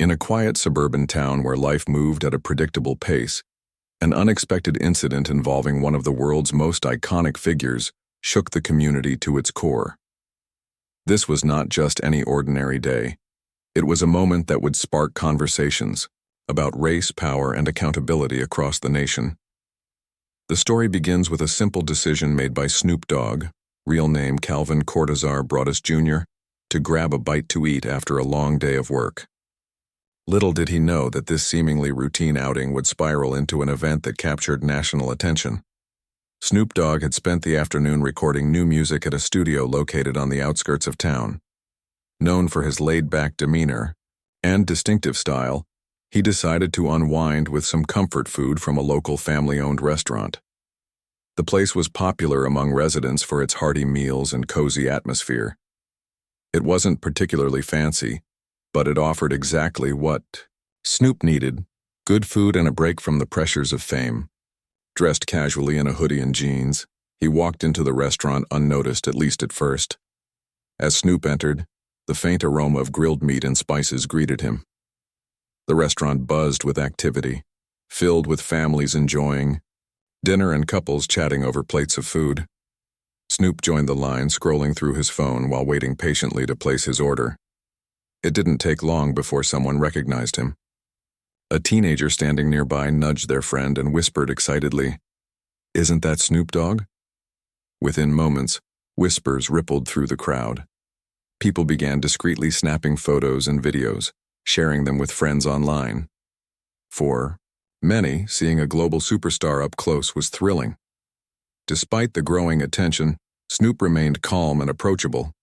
In a quiet suburban town where life moved at a predictable pace, an unexpected incident involving one of the world's most iconic figures shook the community to its core. This was not just any ordinary day. It was a moment that would spark conversations about race, power, and accountability across the nation. The story begins with a simple decision made by Snoop Dogg, real name Calvin Cortazar Broadus Jr., to grab a bite to eat after a long day of work. Little did he know that this seemingly routine outing would spiral into an event that captured national attention. Snoop Dogg had spent the afternoon recording new music at a studio located on the outskirts of town. Known for his laid-back demeanor and distinctive style, he decided to unwind with some comfort food from a local family-owned restaurant. The place was popular among residents for its hearty meals and cozy atmosphere. It wasn't particularly fancy, but it offered exactly what Snoop needed: good food and a break from the pressures of fame. Dressed casually in a hoodie and jeans, he walked into the restaurant unnoticed, at least at first. As Snoop entered, the faint aroma of grilled meat and spices greeted him. The restaurant buzzed with activity, filled with families enjoying dinner and couples chatting over plates of food. Snoop joined the line, scrolling through his phone while waiting patiently to place his order. It didn't take long before someone recognized him. A teenager standing nearby nudged their friend and whispered excitedly, "Isn't that Snoop Dogg?" Within moments, whispers rippled through the crowd. People began discreetly snapping photos and videos, sharing them with friends online. For many, seeing a global superstar up close was thrilling. Despite the growing attention, Snoop remained calm and approachable.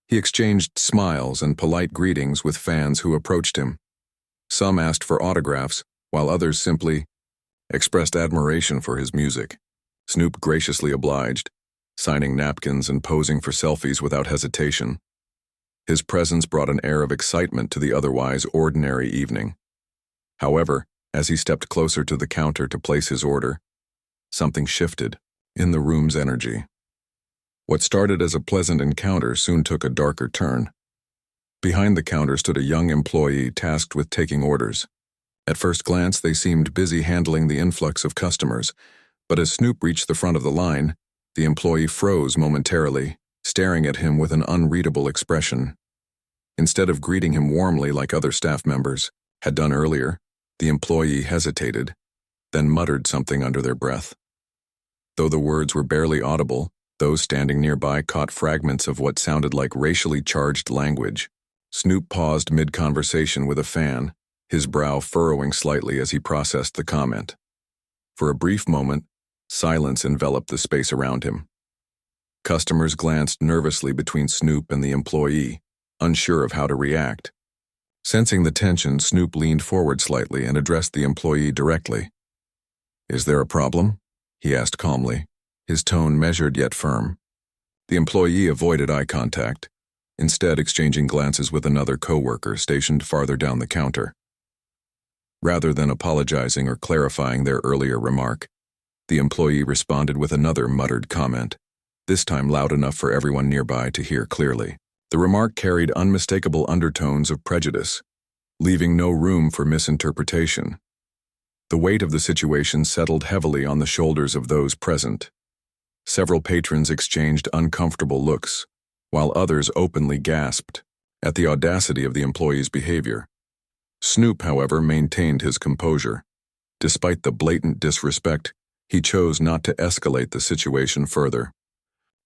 He exchanged smiles and polite greetings with fans who approached him. Some asked for autographs, while others simply expressed admiration for his music. Snoop graciously obliged, signing napkins and posing for selfies without hesitation. His presence brought an air of excitement to the otherwise ordinary evening. However, as he stepped closer to the counter to place his order, something shifted in the room's energy. What started as a pleasant encounter soon took a darker turn. Behind the counter stood a young employee tasked with taking orders. At first glance, they seemed busy handling the influx of customers, but as Snoop reached the front of the line, the employee froze momentarily, staring at him with an unreadable expression. Instead of greeting him warmly like other staff members had done earlier, the employee hesitated, then muttered something under their breath. Though the words were barely audible, those standing nearby caught fragments of what sounded like racially charged language. Snoop paused mid-conversation with a fan, his brow furrowing slightly as he processed the comment. For a brief moment, silence enveloped the space around him. Customers glanced nervously between Snoop and the employee, unsure of how to react. Sensing the tension, Snoop leaned forward slightly and addressed the employee directly. "Is there a problem?" he asked calmly, his tone measured yet firm. The employee avoided eye contact, instead exchanging glances with another coworker stationed farther down the counter. Rather than apologizing or clarifying their earlier remark, the employee responded with another muttered comment, this time loud enough for everyone nearby to hear clearly. The remark carried unmistakable undertones of prejudice, leaving no room for misinterpretation. The weight of the situation settled heavily on the shoulders of those present. Several patrons exchanged uncomfortable looks, while others openly gasped at the audacity of the employee's behavior. Snoop, however, maintained his composure. Despite the blatant disrespect, he chose not to escalate the situation further.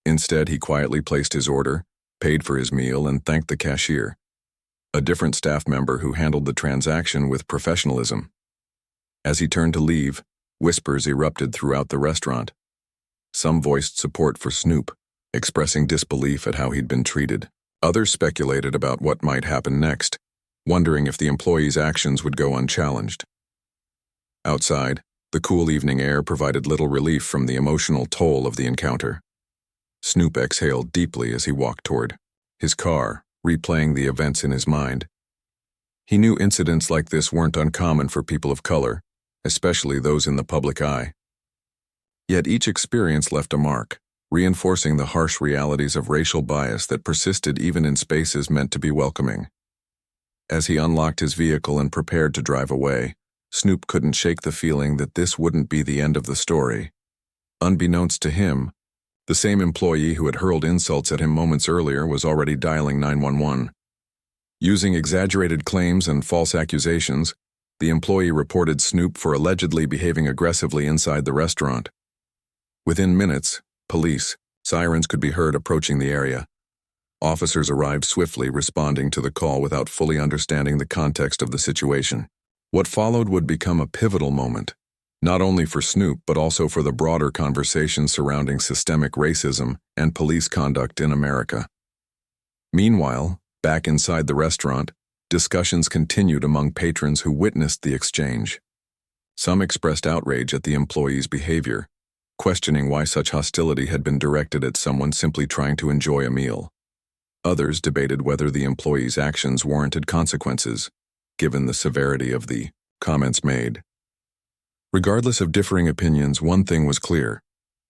Instead, he quietly placed his order, paid for his meal, and thanked the cashier, a different staff member who handled the transaction with professionalism. As he turned to leave, whispers erupted throughout the restaurant. Some voiced support for Snoop, expressing disbelief at how he'd been treated. Others speculated about what might happen next, wondering if the employee's actions would go unchallenged. Outside, the cool evening air provided little relief from the emotional toll of the encounter. Snoop exhaled deeply as he walked toward his car, replaying the events in his mind. He knew incidents like this weren't uncommon for people of color, especially those in the public eye. Yet each experience left a mark, reinforcing the harsh realities of racial bias that persisted even in spaces meant to be welcoming. As he unlocked his vehicle and prepared to drive away, Snoop couldn't shake the feeling that this wouldn't be the end of the story. Unbeknownst to him, the same employee who had hurled insults at him moments earlier was already dialing 911. Using exaggerated claims and false accusations, the employee reported Snoop for allegedly behaving aggressively inside the restaurant. Within minutes, police sirens could be heard approaching the area. Officers arrived swiftly, responding to the call without fully understanding the context of the situation. What followed would become a pivotal moment, not only for Snoop but also for the broader conversation surrounding systemic racism and police conduct in America. Meanwhile, back inside the restaurant, discussions continued among patrons who witnessed the exchange. Some expressed outrage at the employee's behavior, questioning why such hostility had been directed at someone simply trying to enjoy a meal. Others debated whether the employee's actions warranted consequences, given the severity of the comments made. Regardless of differing opinions, one thing was clear.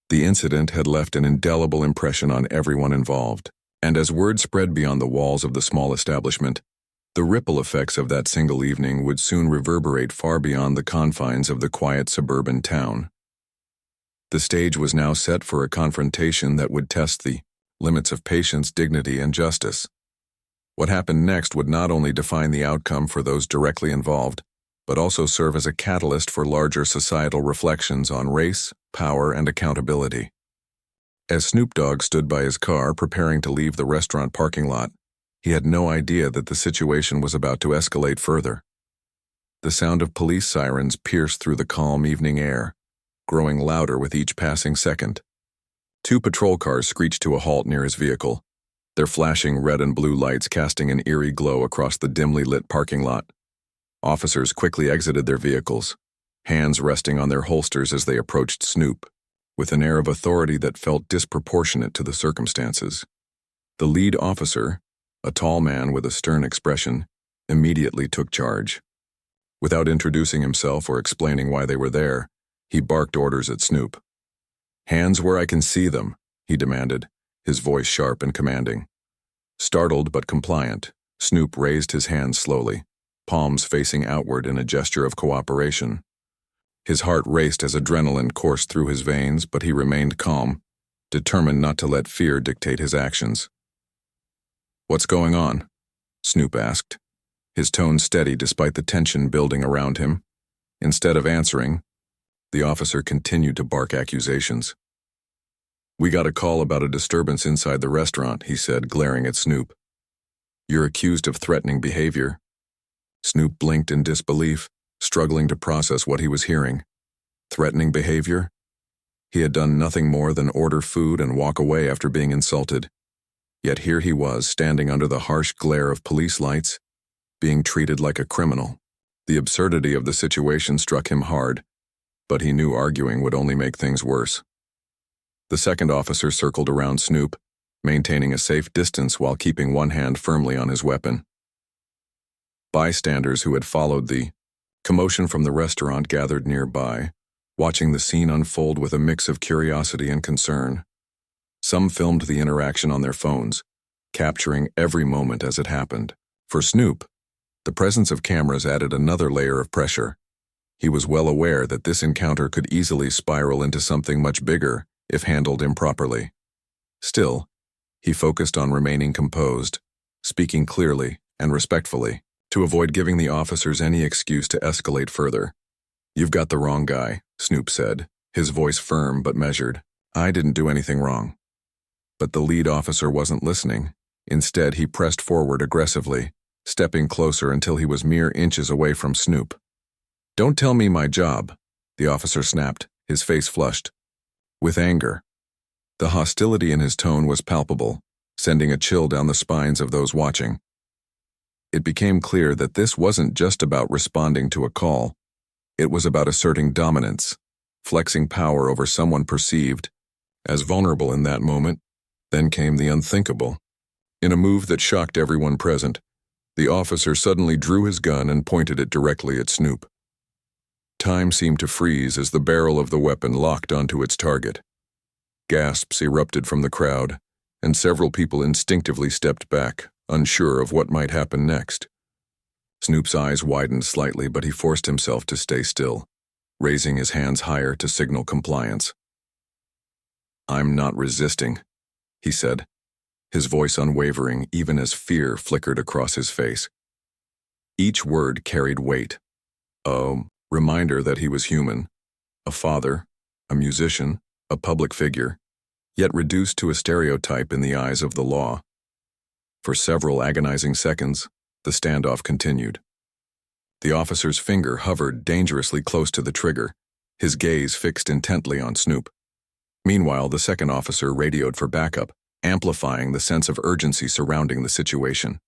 The incident had left an indelible impression on everyone involved, and as word spread beyond the walls of the small establishment, the ripple effects of that single evening would soon reverberate far beyond the confines of the quiet suburban town. The stage was now set for a confrontation that would test the limits of patience, dignity, and justice. What happened next would not only define the outcome for those directly involved, but also serve as a catalyst for larger societal reflections on race, power, and accountability. As Snoop Dogg stood by his car preparing to leave the restaurant parking lot, he had no idea that the situation was about to escalate further. The sound of police sirens pierced through the calm evening air, growing louder with each passing second. 2 patrol cars screeched to a halt near his vehicle, their flashing red and blue lights casting an eerie glow across the dimly lit parking lot. Officers quickly exited their vehicles, hands resting on their holsters as they approached Snoop, with an air of authority that felt disproportionate to the circumstances. The lead officer, a tall man with a stern expression, immediately took charge. Without introducing himself or explaining why they were there, he barked orders at Snoop. "Hands where I can see them," he demanded, his voice sharp and commanding. Startled but compliant, Snoop raised his hands slowly, palms facing outward in a gesture of cooperation. His heart raced as adrenaline coursed through his veins, but he remained calm, determined not to let fear dictate his actions. "What's going on?" Snoop asked, his tone steady despite the tension building around him. Instead of answering, the officer continued to bark accusations. "We got a call about a disturbance inside the restaurant," he said, glaring at Snoop. "You're accused of threatening behavior." Snoop blinked in disbelief, struggling to process what he was hearing. Threatening behavior? He had done nothing more than order food and walk away after being insulted. Yet here he was, standing under the harsh glare of police lights, being treated like a criminal. The absurdity of the situation struck him hard, but he knew arguing would only make things worse. The second officer circled around Snoop, maintaining a safe distance while keeping one hand firmly on his weapon. Bystanders who had followed the commotion from the restaurant gathered nearby, watching the scene unfold with a mix of curiosity and concern. Some filmed the interaction on their phones, capturing every moment as it happened. For Snoop, the presence of cameras added another layer of pressure. He was well aware that this encounter could easily spiral into something much bigger if handled improperly. Still, he focused on remaining composed, speaking clearly and respectfully, to avoid giving the officers any excuse to escalate further. "You've got the wrong guy," Snoop said, his voice firm but measured. "I didn't do anything wrong." But the lead officer wasn't listening. Instead, he pressed forward aggressively, stepping closer until he was mere inches away from Snoop. "Don't tell me my job," the officer snapped, his face flushed with anger. The hostility in his tone was palpable, sending a chill down the spines of those watching. It became clear that this wasn't just about responding to a call. It was about asserting dominance, flexing power over someone perceived as vulnerable in that moment. Then came the unthinkable. In a move that shocked everyone present, the officer suddenly drew his gun and pointed it directly at Snoop. Time seemed to freeze as the barrel of the weapon locked onto its target. Gasps erupted from the crowd, and several people instinctively stepped back, unsure of what might happen next. Snoop's eyes widened slightly, but he forced himself to stay still, raising his hands higher to signal compliance. "I'm not resisting," he said, his voice unwavering even as fear flickered across his face. Each word carried weight. A reminder that he was human, a father, a musician, a public figure, yet reduced to a stereotype in the eyes of the law. For several agonizing seconds, the standoff continued. The officer's finger hovered dangerously close to the trigger, his gaze fixed intently on Snoop. Meanwhile, the second officer radioed for backup, amplifying the sense of urgency surrounding the situation.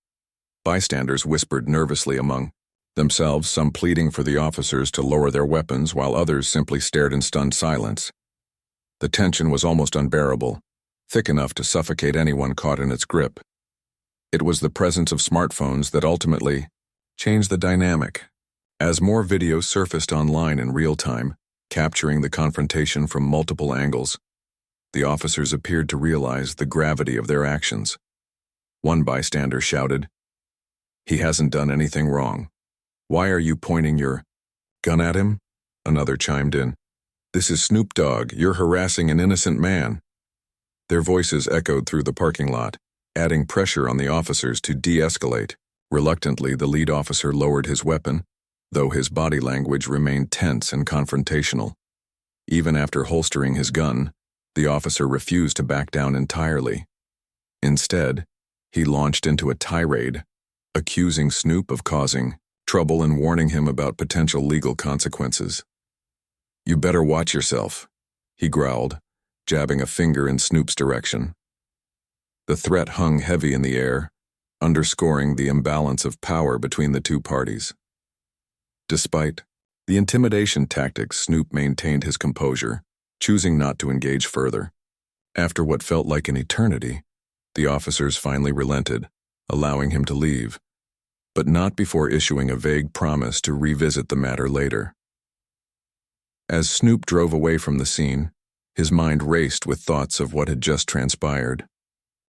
Bystanders whispered nervously among themselves, some pleading for the officers to lower their weapons while others simply stared in stunned silence. The tension was almost unbearable, thick enough to suffocate anyone caught in its grip. It was the presence of smartphones that ultimately changed the dynamic. As more videos surfaced online in real time, capturing the confrontation from multiple angles, the officers appeared to realize the gravity of their actions. One bystander shouted, "He hasn't done anything wrong. Why are you pointing your gun at him?" Another chimed in, "This is Snoop Dogg. You're harassing an innocent man." Their voices echoed through the parking lot, adding pressure on the officers to de-escalate. Reluctantly, the lead officer lowered his weapon, though his body language remained tense and confrontational. Even after holstering his gun, the officer refused to back down entirely. Instead, he launched into a tirade, accusing Snoop of causing trouble and warning him about potential legal consequences. "You better watch yourself," he growled, jabbing a finger in Snoop's direction. The threat hung heavy in the air, underscoring the imbalance of power between the two parties. Despite the intimidation tactics, Snoop maintained his composure, choosing not to engage further. After what felt like an eternity, the officers finally relented, allowing him to leave, but not before issuing a vague promise to revisit the matter later. As Snoop drove away from the scene, his mind raced with thoughts of what had just transpired.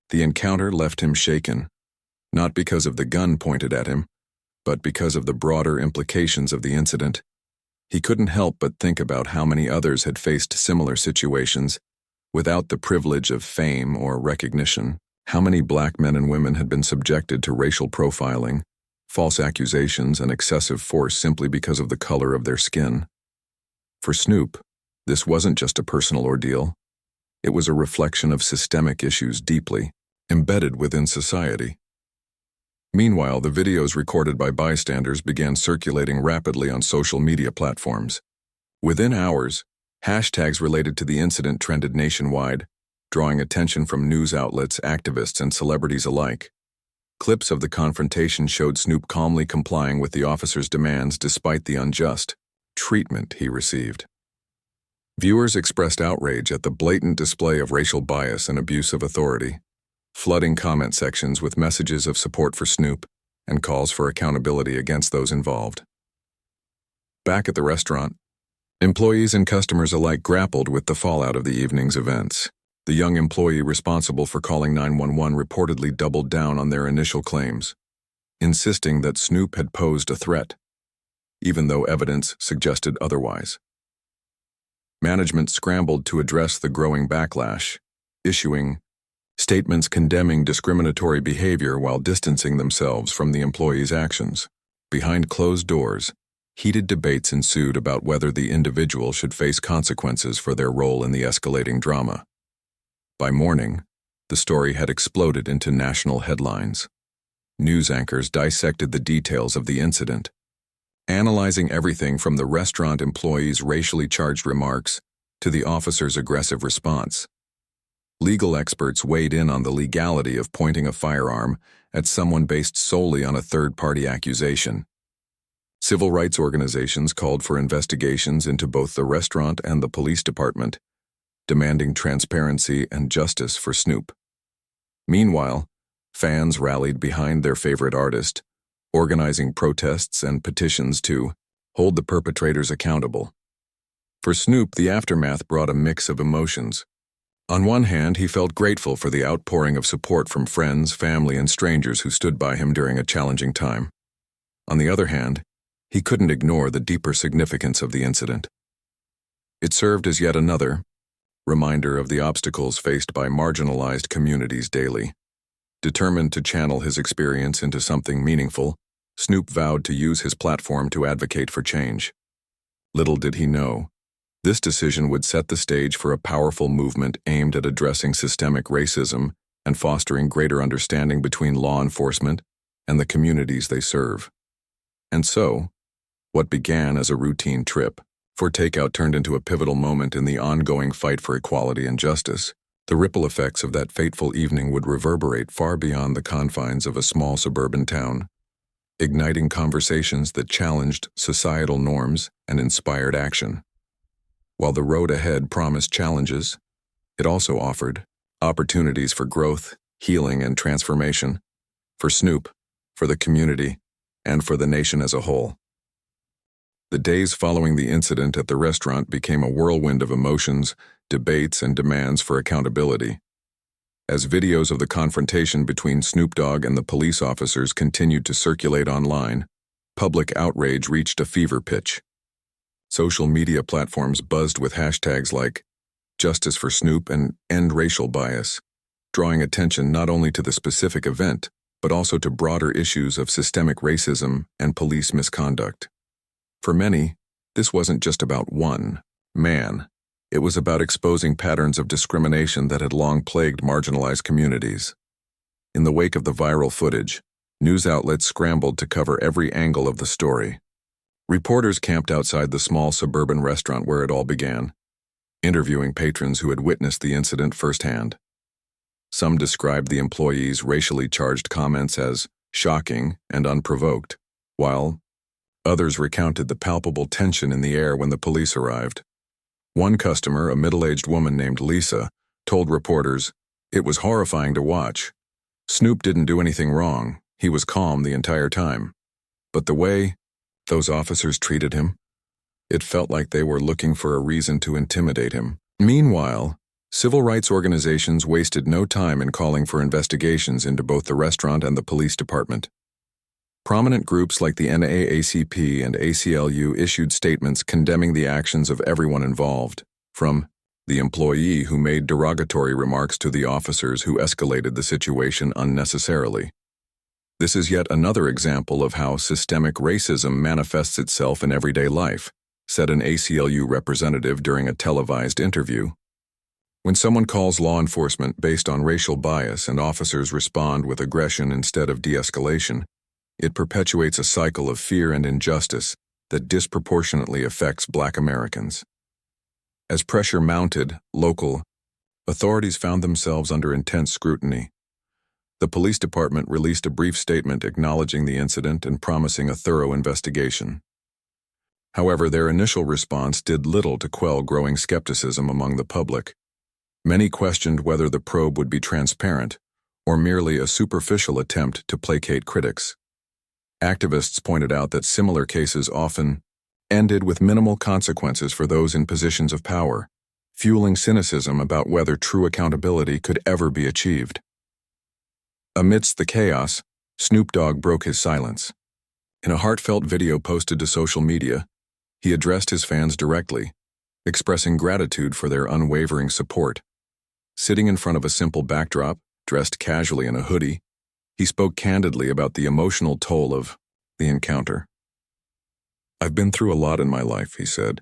The encounter left him shaken, not because of the gun pointed at him, but because of the broader implications of the incident. He couldn't help but think about how many others had faced similar situations without the privilege of fame or recognition. How many black men and women had been subjected to racial profiling, false accusations, and excessive force simply because of the color of their skin. For Snoop, this wasn't just a personal ordeal. It was a reflection of systemic issues deeply embedded within society. Meanwhile, the videos recorded by bystanders began circulating rapidly on social media platforms. Within hours, hashtags related to the incident trended nationwide, drawing attention from news outlets, activists, and celebrities alike. Clips of the confrontation showed Snoop calmly complying with the officer's demands despite the unjust treatment he received. Viewers expressed outrage at the blatant display of racial bias and abuse of authority, flooding comment sections with messages of support for Snoop and calls for accountability against those involved. Back at the restaurant, employees and customers alike grappled with the fallout of the evening's events. The young employee responsible for calling 911 reportedly doubled down on their initial claims, insisting that Snoop had posed a threat, even though evidence suggested otherwise. Management scrambled to address the growing backlash, issuing statements condemning discriminatory behavior while distancing themselves from the employee's actions. Behind closed doors, heated debates ensued about whether the individual should face consequences for their role in the escalating drama. By morning, the story had exploded into national headlines. News anchors dissected the details of the incident, analyzing everything from the restaurant employee's racially charged remarks to the officer's aggressive response. Legal experts weighed in on the legality of pointing a firearm at someone based solely on a third-party accusation. Civil rights organizations called for investigations into both the restaurant and the police department, demanding transparency and justice for Snoop. Meanwhile, fans rallied behind their favorite artist, organizing protests and petitions to hold the perpetrators accountable. For Snoop, the aftermath brought a mix of emotions. On one hand, he felt grateful for the outpouring of support from friends, family, and strangers who stood by him during a challenging time. On the other hand, he couldn't ignore the deeper significance of the incident. It served as yet another reminder of the obstacles faced by marginalized communities daily. Determined to channel his experience into something meaningful, Snoop vowed to use his platform to advocate for change. Little did he know, this decision would set the stage for a powerful movement aimed at addressing systemic racism and fostering greater understanding between law enforcement and the communities they serve. And so, what began as a routine trip for takeout turned into a pivotal moment in the ongoing fight for equality and justice. The ripple effects of that fateful evening would reverberate far beyond the confines of a small suburban town, igniting conversations that challenged societal norms and inspired action. While the road ahead promised challenges, it also offered opportunities for growth, healing, and transformation for Snoop, for the community, and for the nation as a whole. The days following the incident at the restaurant became a whirlwind of emotions, debates, and demands for accountability. As videos of the confrontation between Snoop Dogg and the police officers continued to circulate online, public outrage reached a fever pitch. Social media platforms buzzed with hashtags like "Justice for Snoop" and "End Racial Bias," drawing attention not only to the specific event, but also to broader issues of systemic racism and police misconduct. For many, this wasn't just about one man. It was about exposing patterns of discrimination that had long plagued marginalized communities. In the wake of the viral footage, news outlets scrambled to cover every angle of the story. Reporters camped outside the small suburban restaurant where it all began, interviewing patrons who had witnessed the incident firsthand. Some described the employees' racially charged comments as shocking and unprovoked, while others recounted the palpable tension in the air when the police arrived. One customer, a middle-aged woman named Lisa, told reporters, "It was horrifying to watch. Snoop didn't do anything wrong. He was calm the entire time. But the way those officers treated him, it felt like they were looking for a reason to intimidate him." Meanwhile, civil rights organizations wasted no time in calling for investigations into both the restaurant and the police department. Prominent groups like the NAACP and ACLU issued statements condemning the actions of everyone involved, from the employee who made derogatory remarks to the officers who escalated the situation unnecessarily. This is yet another example of how systemic racism manifests itself in everyday life, said an ACLU representative during a televised interview. When someone calls law enforcement based on racial bias and officers respond with aggression instead of de-escalation, it perpetuates a cycle of fear and injustice that disproportionately affects Black Americans. As pressure mounted, local authorities found themselves under intense scrutiny. The police department released a brief statement acknowledging the incident and promising a thorough investigation. However, their initial response did little to quell growing skepticism among the public. Many questioned whether the probe would be transparent or merely a superficial attempt to placate critics. Activists pointed out that similar cases often ended with minimal consequences for those in positions of power, fueling cynicism about whether true accountability could ever be achieved. Amidst the chaos, Snoop Dogg broke his silence. In a heartfelt video posted to social media, he addressed his fans directly, expressing gratitude for their unwavering support. Sitting in front of a simple backdrop, dressed casually in a hoodie, he spoke candidly about the emotional toll of the encounter. "I've been through a lot in my life," he said,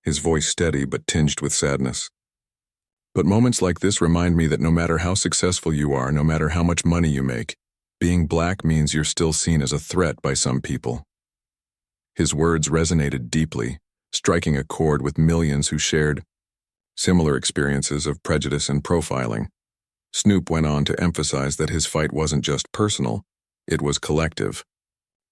his voice steady but tinged with sadness. "But moments like this remind me that no matter how successful you are, no matter how much money you make, being Black means you're still seen as a threat by some people." His words resonated deeply, striking a chord with millions who shared similar experiences of prejudice and profiling. Snoop went on to emphasize that his fight wasn't just personal, it was collective.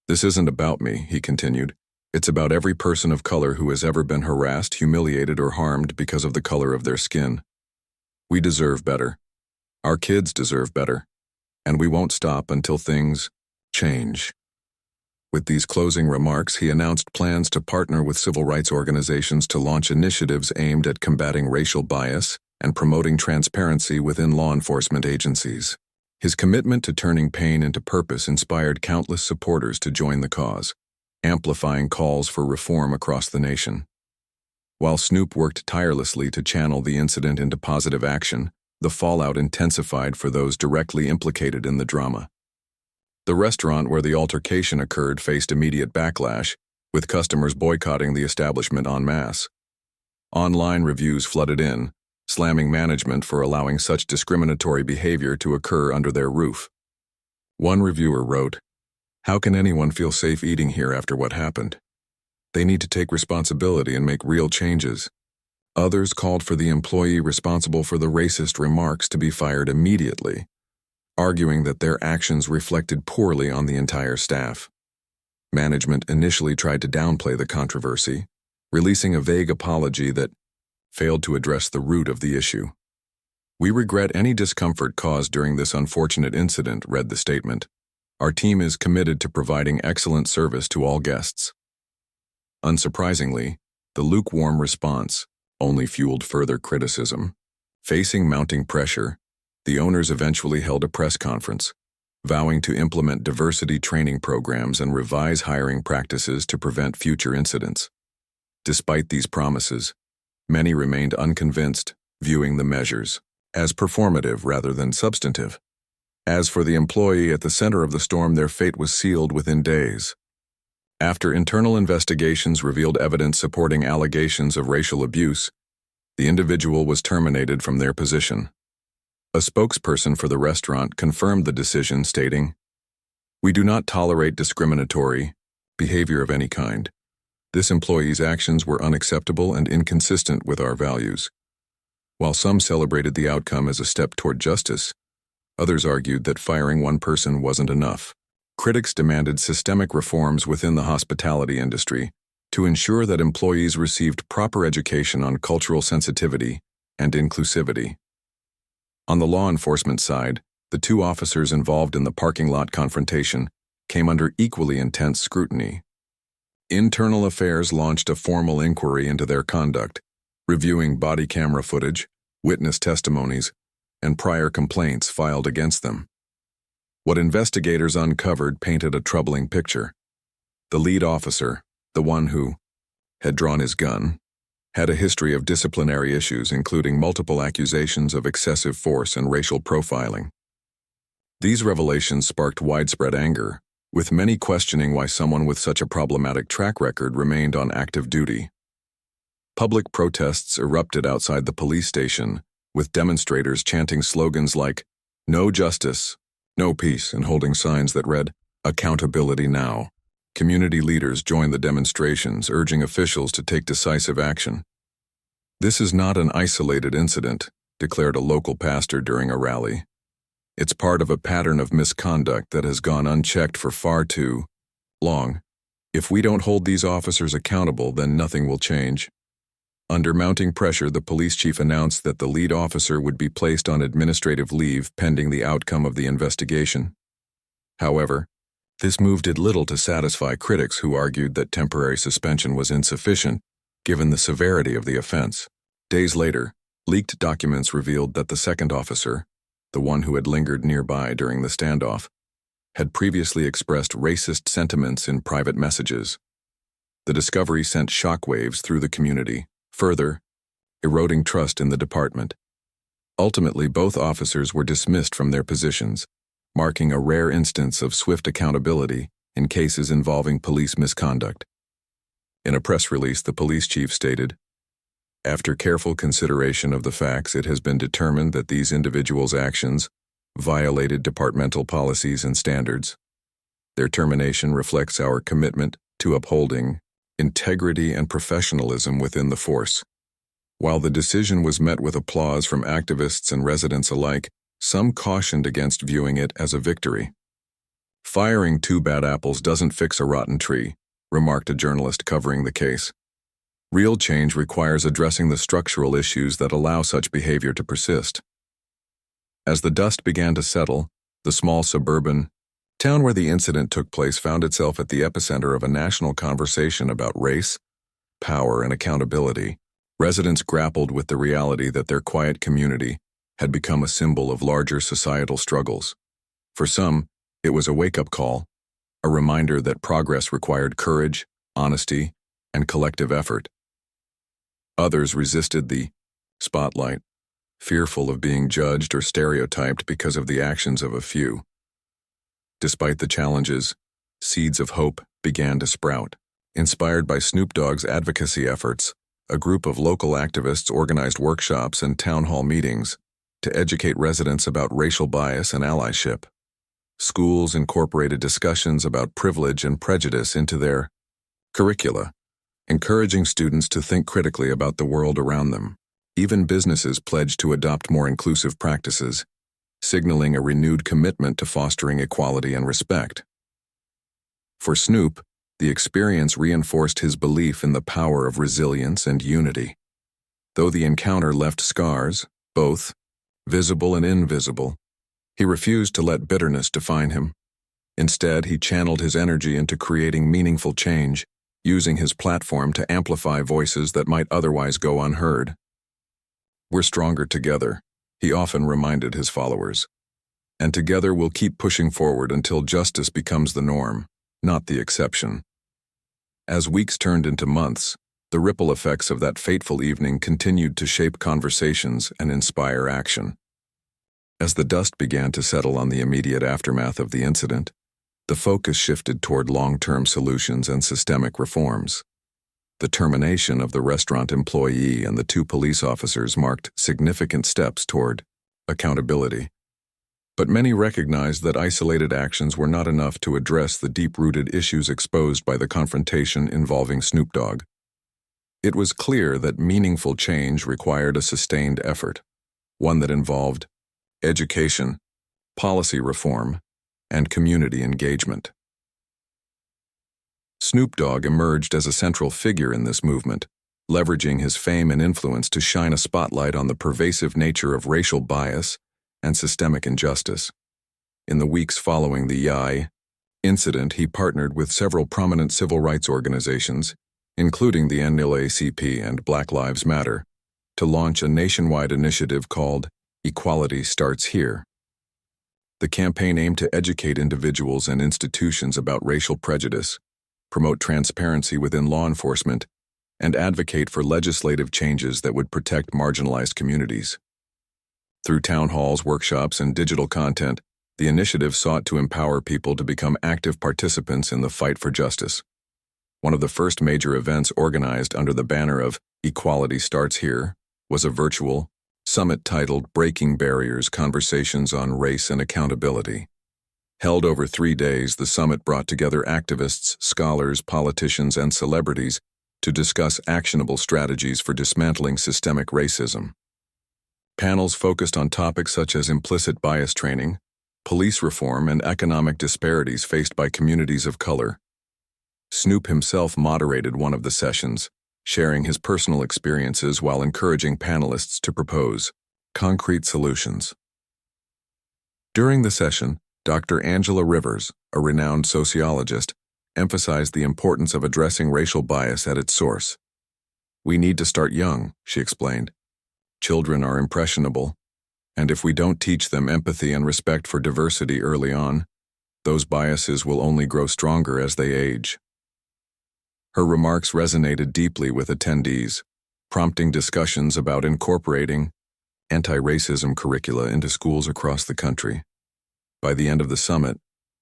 "This isn't about me," he continued. "It's about every person of color who has ever been harassed, humiliated, or harmed because of the color of their skin. We deserve better. Our kids deserve better. And we won't stop until things change." With these closing remarks, he announced plans to partner with civil rights organizations to launch initiatives aimed at combating racial bias and promoting transparency within law enforcement agencies. His commitment to turning pain into purpose inspired countless supporters to join the cause, amplifying calls for reform across the nation. While Snoop worked tirelessly to channel the incident into positive action, the fallout intensified for those directly implicated in the drama. The restaurant where the altercation occurred faced immediate backlash, with customers boycotting the establishment en masse. Online reviews flooded in, slamming management for allowing such discriminatory behavior to occur under their roof. One reviewer wrote, "How can anyone feel safe eating here after what happened? They need to take responsibility and make real changes." Others called for the employee responsible for the racist remarks to be fired immediately, arguing that their actions reflected poorly on the entire staff. Management initially tried to downplay the controversy, releasing a vague apology that failed to address the root of the issue. "We regret any discomfort caused during this unfortunate incident," read the statement. "Our team is committed to providing excellent service to all guests." Unsurprisingly, the lukewarm response only fueled further criticism. Facing mounting pressure, the owners eventually held a press conference, vowing to implement diversity training programs and revise hiring practices to prevent future incidents. Despite these promises, many remained unconvinced, viewing the measures as performative rather than substantive. As for the employee at the center of the storm, their fate was sealed within days. After internal investigations revealed evidence supporting allegations of racial abuse, the individual was terminated from their position. A spokesperson for the restaurant confirmed the decision, stating, "We do not tolerate discriminatory behavior of any kind. This employee's actions were unacceptable and inconsistent with our values." While some celebrated the outcome as a step toward justice, others argued that firing one person wasn't enough. Critics demanded systemic reforms within the hospitality industry to ensure that employees received proper education on cultural sensitivity and inclusivity. On the law enforcement side, the two officers involved in the parking lot confrontation came under equally intense scrutiny. Internal Affairs launched a formal inquiry into their conduct, reviewing body camera footage, witness testimonies, and prior complaints filed against them. What investigators uncovered painted a troubling picture. The lead officer, the one who had drawn his gun, had a history of disciplinary issues, including multiple accusations of excessive force and racial profiling. These revelations sparked widespread anger, with many questioning why someone with such a problematic track record remained on active duty. Public protests erupted outside the police station, with demonstrators chanting slogans like, "No justice, no peace," and holding signs that read, "Accountability now." Community leaders joined the demonstrations, urging officials to take decisive action. "This is not an isolated incident," declared a local pastor during a rally. "It's part of a pattern of misconduct that has gone unchecked for far too long. If we don't hold these officers accountable, then nothing will change." Under mounting pressure, the police chief announced that the lead officer would be placed on administrative leave pending the outcome of the investigation. However, this move did little to satisfy critics who argued that temporary suspension was insufficient, given the severity of the offense. Days later, leaked documents revealed that the second officer, the one who had lingered nearby during the standoff, had previously expressed racist sentiments in private messages. The discovery sent shockwaves through the community, further eroding trust in the department. Ultimately, both officers were dismissed from their positions, marking a rare instance of swift accountability in cases involving police misconduct. In a press release, the police chief stated, "After careful consideration of the facts, it has been determined that these individuals' actions violated departmental policies and standards. Their termination reflects our commitment to upholding integrity and professionalism within the force." While the decision was met with applause from activists and residents alike, some cautioned against viewing it as a victory. "Firing two bad apples doesn't fix a rotten tree," remarked a journalist covering the case. "Real change requires addressing the structural issues that allow such behavior to persist." As the dust began to settle, the small suburban town where the incident took place found itself at the epicenter of a national conversation about race, power, and accountability. Residents grappled with the reality that their quiet community had become a symbol of larger societal struggles. For some, it was a wake-up call, a reminder that progress required courage, honesty, and collective effort. Others resisted the spotlight, fearful of being judged or stereotyped because of the actions of a few. Despite the challenges, seeds of hope began to sprout. Inspired by Snoop Dogg's advocacy efforts, a group of local activists organized workshops and town hall meetings to educate residents about racial bias and allyship. Schools incorporated discussions about privilege and prejudice into their curricula, encouraging students to think critically about the world around them. Even businesses pledged to adopt more inclusive practices, signaling a renewed commitment to fostering equality and respect. For Snoop, the experience reinforced his belief in the power of resilience and unity. Though the encounter left scars, both visible and invisible, he refused to let bitterness define him. Instead, he channeled his energy into creating meaningful change, using his platform to amplify voices that might otherwise go unheard. "We're stronger together," he often reminded his followers. "And together we'll keep pushing forward until justice becomes the norm, not the exception." As weeks turned into months, the ripple effects of that fateful evening continued to shape conversations and inspire action. As the dust began to settle on the immediate aftermath of the incident, the focus shifted toward long-term solutions and systemic reforms. The termination of the restaurant employee and the 2 police officers marked significant steps toward accountability. But many recognized that isolated actions were not enough to address the deep-rooted issues exposed by the confrontation involving Snoop Dogg. It was clear that meaningful change required a sustained effort, one that involved education, policy reform, and community engagement. Snoop Dogg emerged as a central figure in this movement, leveraging his fame and influence to shine a spotlight on the pervasive nature of racial bias and systemic injustice. In the weeks following the Yai incident, he partnered with several prominent civil rights organizations, including the NAACP and Black Lives Matter, to launch a nationwide initiative called Equality Starts Here. The campaign aimed to educate individuals and institutions about racial prejudice, promote transparency within law enforcement, and advocate for legislative changes that would protect marginalized communities. Through town halls, workshops, and digital content, the initiative sought to empower people to become active participants in the fight for justice. One of the first major events organized under the banner of Equality Starts Here was a virtual summit titled Breaking Barriers: Conversations on Race and Accountability. Held over 3 days, the summit brought together activists, scholars, politicians, and celebrities to discuss actionable strategies for dismantling systemic racism. Panels focused on topics such as implicit bias training, police reform, and economic disparities faced by communities of color. Snoop himself moderated one of the sessions, sharing his personal experiences while encouraging panelists to propose concrete solutions. During the session, Dr. Angela Rivers, a renowned sociologist, emphasized the importance of addressing racial bias at its source. "We need to start young," she explained. "Children are impressionable, and if we don't teach them empathy and respect for diversity early on, those biases will only grow stronger as they age." Her remarks resonated deeply with attendees, prompting discussions about incorporating anti-racism curricula into schools across the country. By the end of the summit,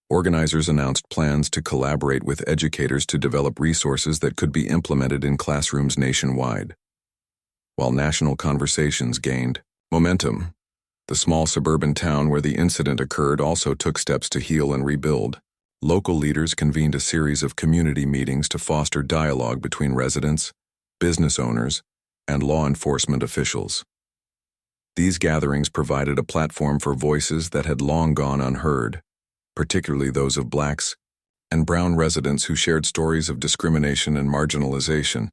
organizers announced plans to collaborate with educators to develop resources that could be implemented in classrooms nationwide. While national conversations gained momentum, the small suburban town where the incident occurred also took steps to heal and rebuild. Local leaders convened a series of community meetings to foster dialogue between residents, business owners, and law enforcement officials. These gatherings provided a platform for voices that had long gone unheard, particularly those of Blacks and brown residents who shared stories of discrimination and marginalization.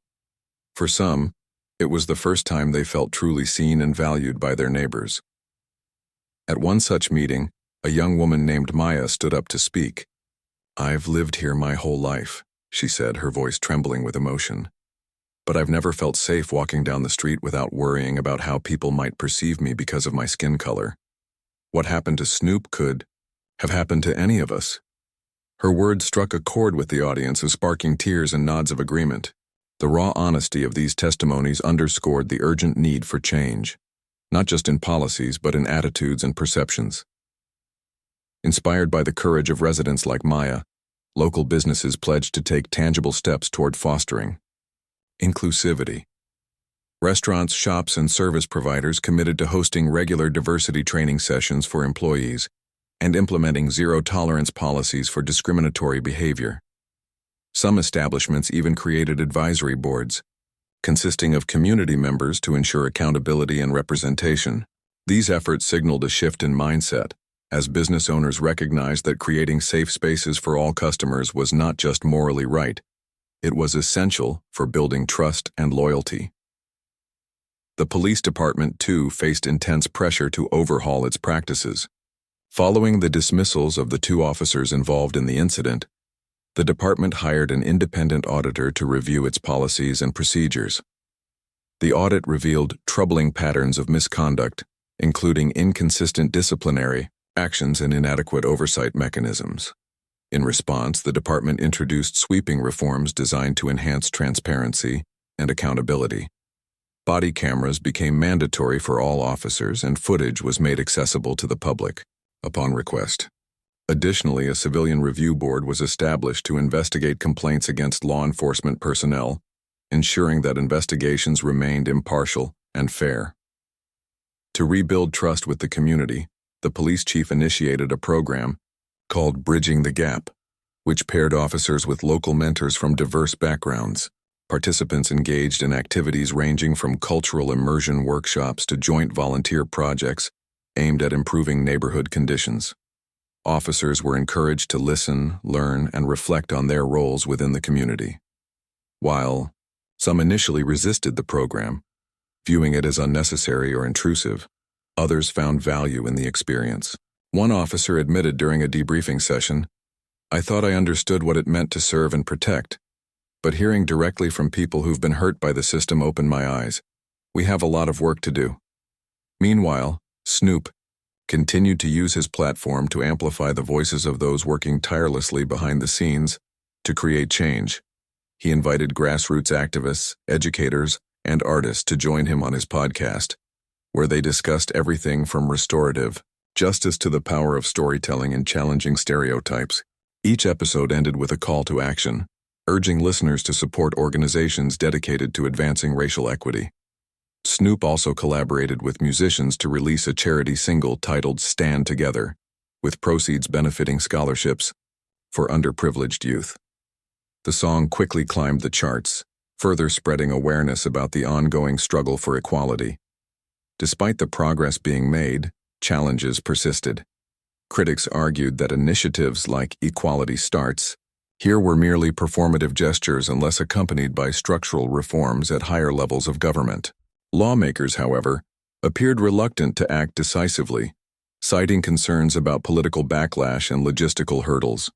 For some, it was the first time they felt truly seen and valued by their neighbors. At one such meeting, a young woman named Maya stood up to speak. "I've lived here my whole life," she said, her voice trembling with emotion. "But I've never felt safe walking down the street without worrying about how people might perceive me because of my skin color. What happened to Snoop could have happened to any of us. Her words struck a chord with the audience, sparking tears and nods of agreement. The raw honesty of these testimonies underscored the urgent need for change, not just in policies but in attitudes and perceptions. Inspired by the courage of residents like Maya, local businesses pledged to take tangible steps toward fostering inclusivity. Restaurants, shops, and service providers committed to hosting regular diversity training sessions for employees and implementing zero-tolerance policies for discriminatory behavior. Some establishments even created advisory boards, consisting of community members to ensure accountability and representation. These efforts signaled a shift in mindset, as business owners recognized that creating safe spaces for all customers was not just morally right, it was essential for building trust and loyalty. The police department, too, faced intense pressure to overhaul its practices. Following the dismissals of the 2 officers involved in the incident, the department hired an independent auditor to review its policies and procedures. The audit revealed troubling patterns of misconduct, including inconsistent disciplinary actions and inadequate oversight mechanisms. In response, the department introduced sweeping reforms designed to enhance transparency and accountability. Body cameras became mandatory for all officers, and footage was made accessible to the public upon request. Additionally, a civilian review board was established to investigate complaints against law enforcement personnel, ensuring that investigations remained impartial and fair. To rebuild trust with the community, the police chief initiated a program called Bridging the Gap, which paired officers with local mentors from diverse backgrounds. Participants engaged in activities ranging from cultural immersion workshops to joint volunteer projects aimed at improving neighborhood conditions. Officers were encouraged to listen, learn, and reflect on their roles within the community. While some initially resisted the program, viewing it as unnecessary or intrusive, others found value in the experience. One officer admitted during a debriefing session, "I thought I understood what it meant to serve and protect, but hearing directly from people who've been hurt by the system opened my eyes. We have a lot of work to do." Meanwhile, Snoop continued to use his platform to amplify the voices of those working tirelessly behind the scenes to create change. He invited grassroots activists, educators, and artists to join him on his podcast, where they discussed everything from restorative justice to the power of storytelling and challenging stereotypes. Each episode ended with a call to action, urging listeners to support organizations dedicated to advancing racial equity. Snoop also collaborated with musicians to release a charity single titled Stand Together, with proceeds benefiting scholarships for underprivileged youth. The song quickly climbed the charts, further spreading awareness about the ongoing struggle for equality. Despite the progress being made, challenges persisted. Critics argued that initiatives like Equality Starts here were merely performative gestures unless accompanied by structural reforms at higher levels of government. Lawmakers, however, appeared reluctant to act decisively, citing concerns about political backlash and logistical hurdles.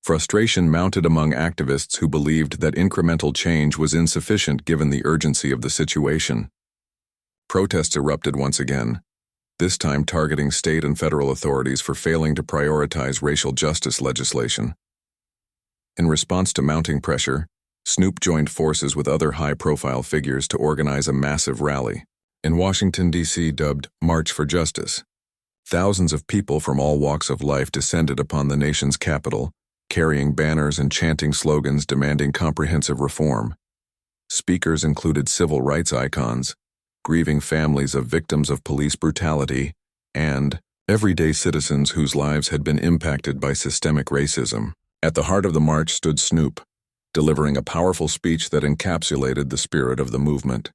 Frustration mounted among activists who believed that incremental change was insufficient given the urgency of the situation. Protests erupted once again, this time targeting state and federal authorities for failing to prioritize racial justice legislation. In response to mounting pressure, Snoop joined forces with other high-profile figures to organize a massive rally in Washington, D.C., dubbed March for Justice. Thousands of people from all walks of life descended upon the nation's capital, carrying banners and chanting slogans demanding comprehensive reform. Speakers included civil rights icons, grieving families of victims of police brutality, and everyday citizens whose lives had been impacted by systemic racism. At the heart of the march stood Snoop, delivering a powerful speech that encapsulated the spirit of the movement.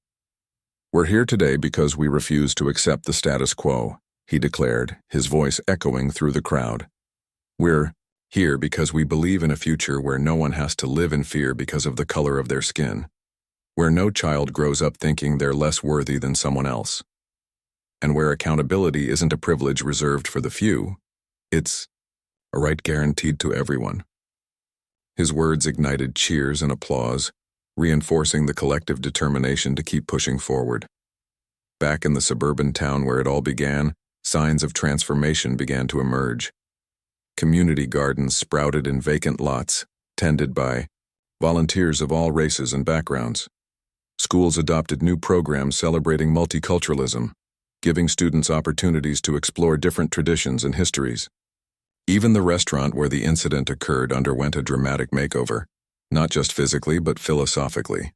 "We're here today because we refuse to accept the status quo," he declared, his voice echoing through the crowd. "We're here because we believe in a future where no one has to live in fear because of the color of their skin, where no child grows up thinking they're less worthy than someone else, and where accountability isn't a privilege reserved for the few, it's a right guaranteed to everyone." His words ignited cheers and applause, reinforcing the collective determination to keep pushing forward. Back in the suburban town where it all began, signs of transformation began to emerge. Community gardens sprouted in vacant lots, tended by volunteers of all races and backgrounds. Schools adopted new programs celebrating multiculturalism, giving students opportunities to explore different traditions and histories. Even the restaurant where the incident occurred underwent a dramatic makeover, not just physically but philosophically.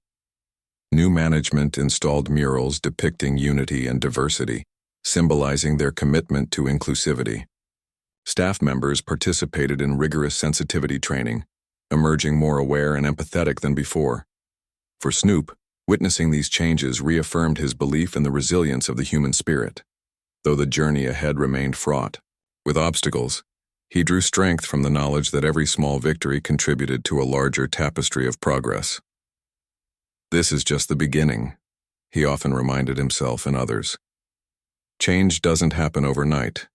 New management installed murals depicting unity and diversity, symbolizing their commitment to inclusivity. Staff members participated in rigorous sensitivity training, emerging more aware and empathetic than before. For Snoop, witnessing these changes reaffirmed his belief in the resilience of the human spirit. Though the journey ahead remained fraught with obstacles, he drew strength from the knowledge that every small victory contributed to a larger tapestry of progress. "This is just the beginning," he often reminded himself and others. "Change doesn't happen overnight.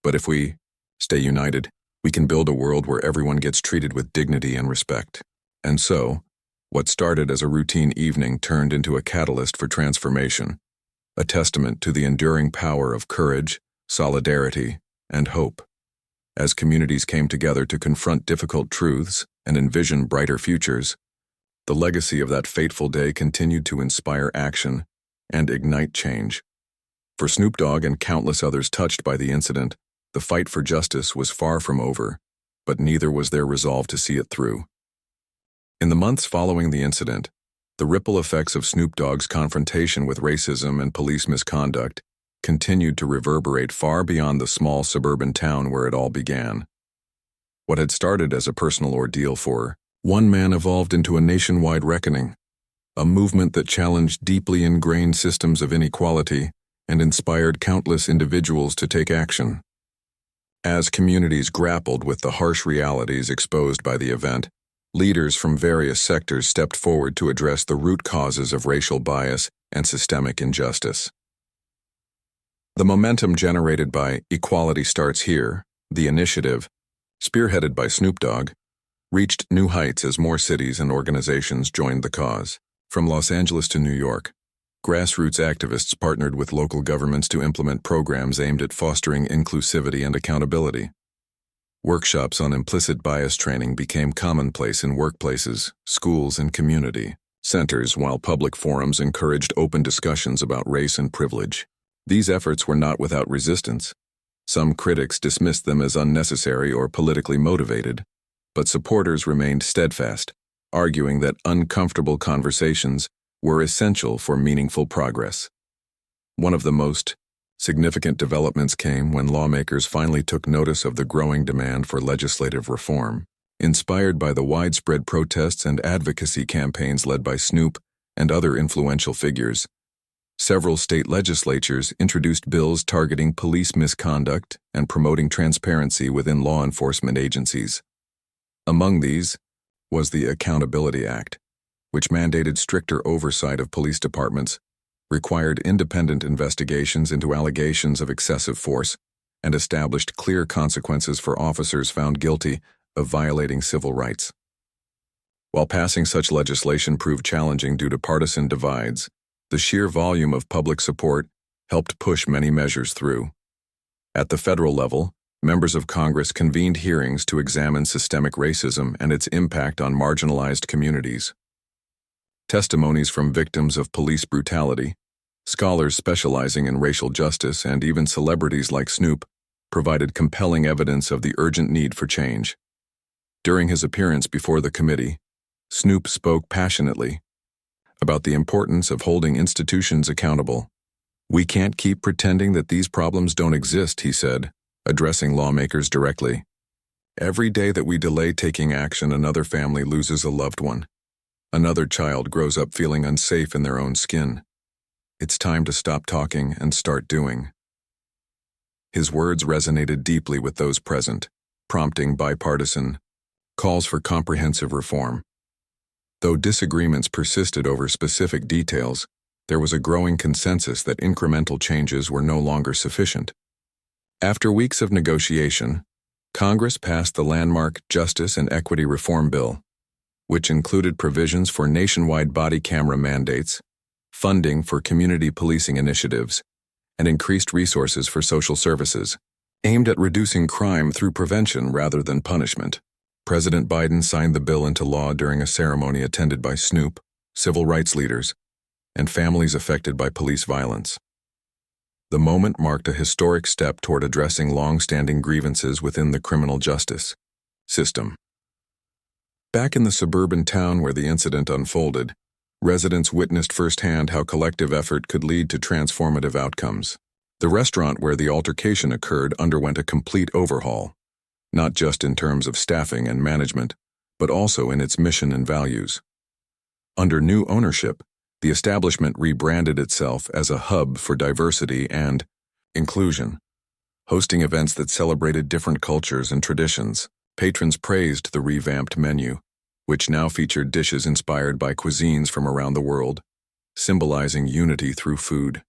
But if we stay united, we can build a world where everyone gets treated with dignity and respect." And so, what started as a routine evening turned into a catalyst for transformation, a testament to the enduring power of courage, solidarity, and hope. As communities came together to confront difficult truths and envision brighter futures, the legacy of that fateful day continued to inspire action and ignite change. For Snoop Dogg and countless others touched by the incident, the fight for justice was far from over, but neither was their resolve to see it through. In the months following the incident, the ripple effects of Snoop Dogg's confrontation with racism and police misconduct continued to reverberate far beyond the small suburban town where it all began. What had started as a personal ordeal for one man evolved into a nationwide reckoning, a movement that challenged deeply ingrained systems of inequality and inspired countless individuals to take action. As communities grappled with the harsh realities exposed by the event, leaders from various sectors stepped forward to address the root causes of racial bias and systemic injustice. The momentum generated by Equality Starts Here, the initiative, spearheaded by Snoop Dogg, reached new heights as more cities and organizations joined the cause. From Los Angeles to New York, grassroots activists partnered with local governments to implement programs aimed at fostering inclusivity and accountability. Workshops on implicit bias training became commonplace in workplaces, schools, and community centers, while public forums encouraged open discussions about race and privilege. These efforts were not without resistance. Some critics dismissed them as unnecessary or politically motivated, but supporters remained steadfast, arguing that uncomfortable conversations were essential for meaningful progress. One of the most significant developments came when lawmakers finally took notice of the growing demand for legislative reform. Inspired by the widespread protests and advocacy campaigns led by Snoop and other influential figures, several state legislatures introduced bills targeting police misconduct and promoting transparency within law enforcement agencies. Among these was the Accountability Act, which mandated stricter oversight of police departments, required independent investigations into allegations of excessive force, and established clear consequences for officers found guilty of violating civil rights. While passing such legislation proved challenging due to partisan divides, the sheer volume of public support helped push many measures through. At the federal level, members of Congress convened hearings to examine systemic racism and its impact on marginalized communities. Testimonies from victims of police brutality, scholars specializing in racial justice, and even celebrities like Snoop provided compelling evidence of the urgent need for change. During his appearance before the committee, Snoop spoke passionately about the importance of holding institutions accountable. "We can't keep pretending that these problems don't exist," he said, addressing lawmakers directly. "Every day that we delay taking action, another family loses a loved one. Another child grows up feeling unsafe in their own skin. It's time to stop talking and start doing." His words resonated deeply with those present, prompting bipartisan calls for comprehensive reform. Though disagreements persisted over specific details, there was a growing consensus that incremental changes were no longer sufficient. After weeks of negotiation, Congress passed the landmark Justice and Equity Reform Bill, which included provisions for nationwide body camera mandates, funding for community policing initiatives, and increased resources for social services. aimed at reducing crime through prevention rather than punishment. President Biden signed the bill into law during a ceremony attended by Snoop, civil rights leaders, and families affected by police violence. The moment marked a historic step toward addressing long-standing grievances within the criminal justice system. Back in the suburban town where the incident unfolded, residents witnessed firsthand how collective effort could lead to transformative outcomes. The restaurant where the altercation occurred underwent a complete overhaul, not just in terms of staffing and management, but also in its mission and values. Under new ownership, the establishment rebranded itself as a hub for diversity and inclusion, hosting events that celebrated different cultures and traditions. Patrons praised the revamped menu, which now featured dishes inspired by cuisines from around the world, symbolizing unity through food.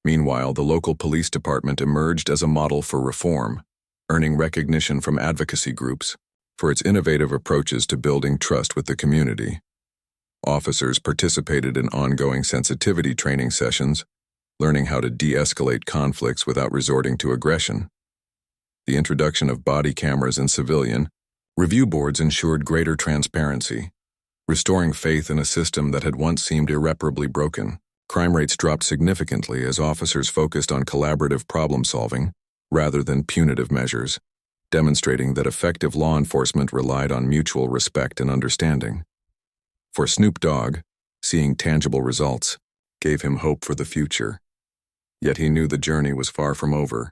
Meanwhile, the local police department emerged as a model for reform, earning recognition from advocacy groups for its innovative approaches to building trust with the community. Officers participated in ongoing sensitivity training sessions, learning how to de-escalate conflicts without resorting to aggression. The introduction of body cameras in civilian review boards ensured greater transparency, restoring faith in a system that had once seemed irreparably broken. Crime rates dropped significantly as officers focused on collaborative problem-solving rather than punitive measures, demonstrating that effective law enforcement relied on mutual respect and understanding. For Snoop Dogg, seeing tangible results gave him hope for the future. Yet he knew the journey was far from over.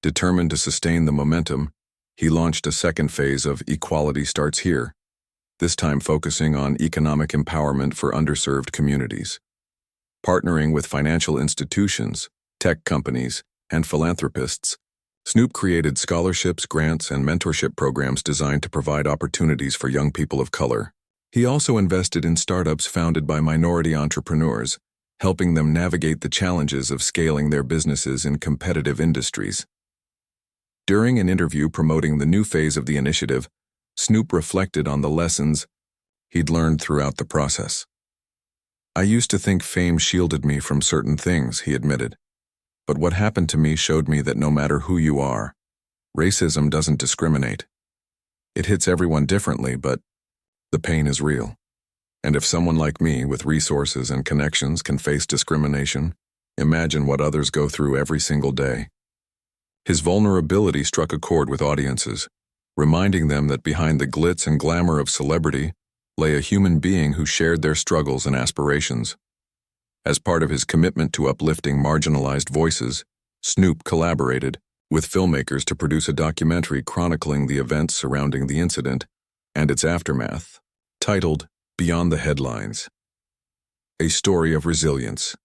Determined to sustain the momentum, he launched a second phase of Equality Starts Here, this time focusing on economic empowerment for underserved communities. Partnering with financial institutions, tech companies, and philanthropists, Snoop created scholarships, grants, and mentorship programs designed to provide opportunities for young people of color. He also invested in startups founded by minority entrepreneurs, helping them navigate the challenges of scaling their businesses in competitive industries. During an interview promoting the new phase of the initiative, Snoop reflected on the lessons he'd learned throughout the process. "I used to think fame shielded me from certain things," he admitted. "But what happened to me showed me that no matter who you are, racism doesn't discriminate. It hits everyone differently, but the pain is real. And if someone like me with resources and connections can face discrimination, imagine what others go through every single day." His vulnerability struck a chord with audiences, reminding them that behind the glitz and glamour of celebrity lay a human being who shared their struggles and aspirations. As part of his commitment to uplifting marginalized voices, Snoop collaborated with filmmakers to produce a documentary chronicling the events surrounding the incident and its aftermath, titled Beyond the Headlines: A Story of Resilience.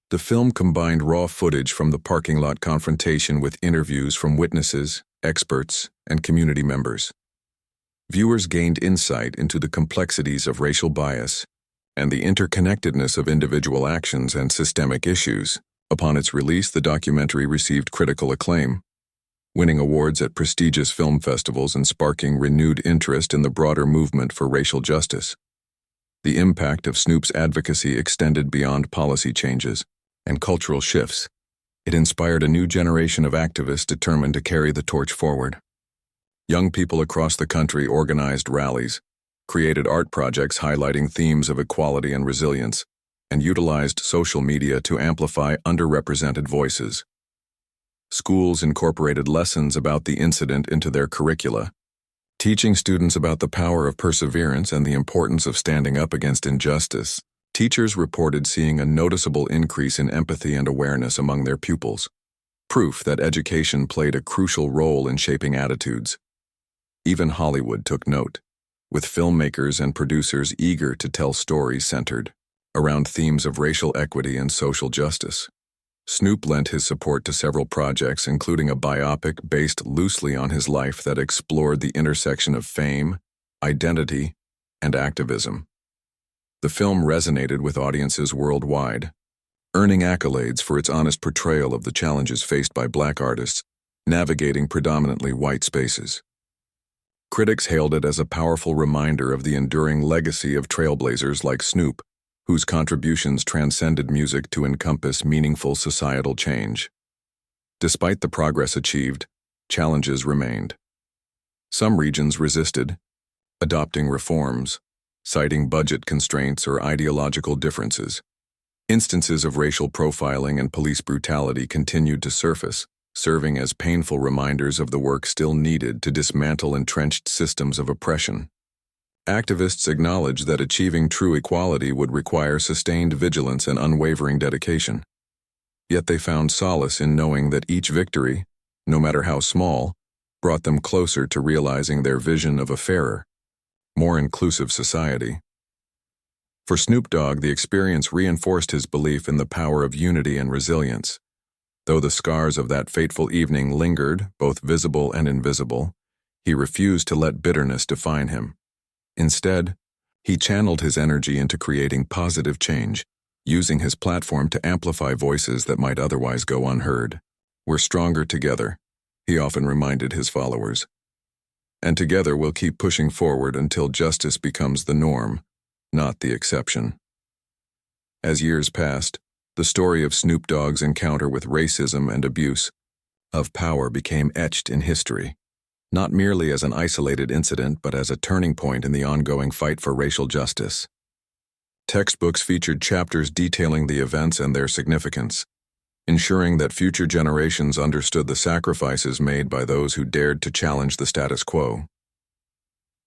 The film combined raw footage from the parking lot confrontation with interviews from witnesses, experts, and community members. Viewers gained insight into the complexities of racial bias and the interconnectedness of individual actions and systemic issues. Upon its release, the documentary received critical acclaim, winning awards at prestigious film festivals and sparking renewed interest in the broader movement for racial justice. The impact of Snoop's advocacy extended beyond policy changes and cultural shifts. It inspired a new generation of activists determined to carry the torch forward. Young people across the country organized rallies, created art projects highlighting themes of equality and resilience, and utilized social media to amplify underrepresented voices. Schools incorporated lessons about the incident into their curricula, teaching students about the power of perseverance and the importance of standing up against injustice. Teachers reported seeing a noticeable increase in empathy and awareness among their pupils, proof that education played a crucial role in shaping attitudes. Even Hollywood took note, with filmmakers and producers eager to tell stories centered around themes of racial equity and social justice. Snoop lent his support to several projects, including a biopic based loosely on his life that explored the intersection of fame, identity, and activism. The film resonated with audiences worldwide, earning accolades for its honest portrayal of the challenges faced by Black artists navigating predominantly white spaces. Critics hailed it as a powerful reminder of the enduring legacy of trailblazers like Snoop, whose contributions transcended music to encompass meaningful societal change. Despite the progress achieved, challenges remained. Some regions resisted, adopting reforms, citing budget constraints or ideological differences. Instances of racial profiling and police brutality continued to surface, serving as painful reminders of the work still needed to dismantle entrenched systems of oppression. Activists acknowledged that achieving true equality would require sustained vigilance and unwavering dedication. Yet they found solace in knowing that each victory, no matter how small, brought them closer to realizing their vision of a fairer, more inclusive society. For Snoop Dogg, the experience reinforced his belief in the power of unity and resilience. Though the scars of that fateful evening lingered, both visible and invisible, he refused to let bitterness define him. Instead, he channeled his energy into creating positive change, using his platform to amplify voices that might otherwise go unheard. "We're stronger together," he often reminded his followers. "And together we'll keep pushing forward until justice becomes the norm, not the exception." As years passed, the story of Snoop Dogg's encounter with racism and abuse of power became etched in history, not merely as an isolated incident but as a turning point in the ongoing fight for racial justice. Textbooks featured chapters detailing the events and their significance, ensuring that future generations understood the sacrifices made by those who dared to challenge the status quo.